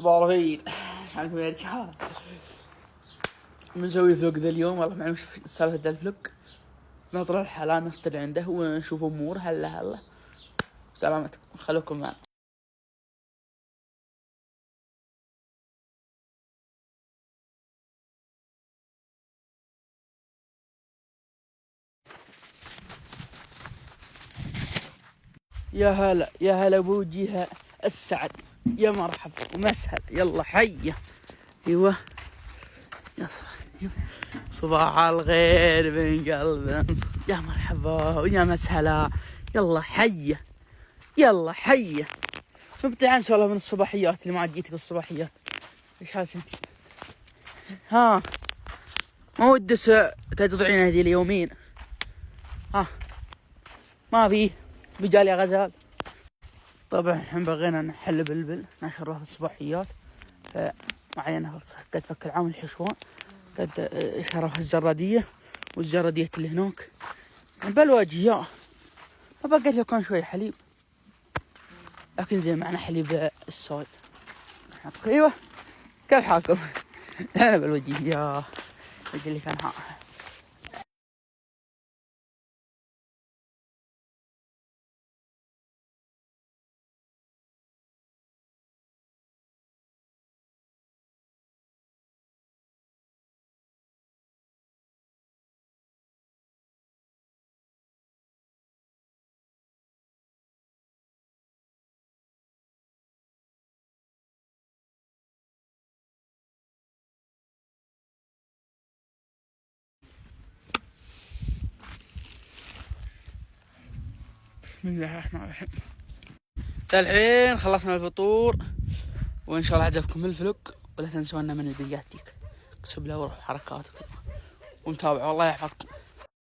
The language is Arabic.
صباح الخير. عليكم يا رجال. بنسوي فلوق ذا اليوم، والله ما نعرف سالفة ذا الفلوق. نطلع الحلال نفطر عنده ونشوف امور. هلا سلامتكم، خلوكم معنا. يا هلا يا هلا بوجهها السعد، يا مرحبا ومسهل. يلا حيه. ايوه يا صباح الخير بين قلبنا، يا مرحبا ويا مسهلا. يلا حيه يلا حيه. نبدأ عن سؤال من الصباحيات اللي ما عاد جيتك الصباحيات. ايش حاسس انت؟ ها ما ودس تقطعين هذه اليومين؟ ها ما في بجال يا غزال. طبعا الحين بغينا نحل بلبل نشره في الصباحيات، فمعينا فرصة قد فك العام الحشوان، قد شرف الزرادية والزرادية اللي هناك بالواجه. يا ما بقيت لو كان شوي حليب، لكن زي معنا حليب الصاي. ايوه كيف حالكم؟ انا بالوجه يا اللي كان ها. بسم الله الرحمن الرحيم. الحين خلصنا الفطور، وان شاء الله عجبكم الفلوق، ولا تنسونا من البيات ديك. اقسم بالله وروح حركات ومتابع، والله يحفظكم.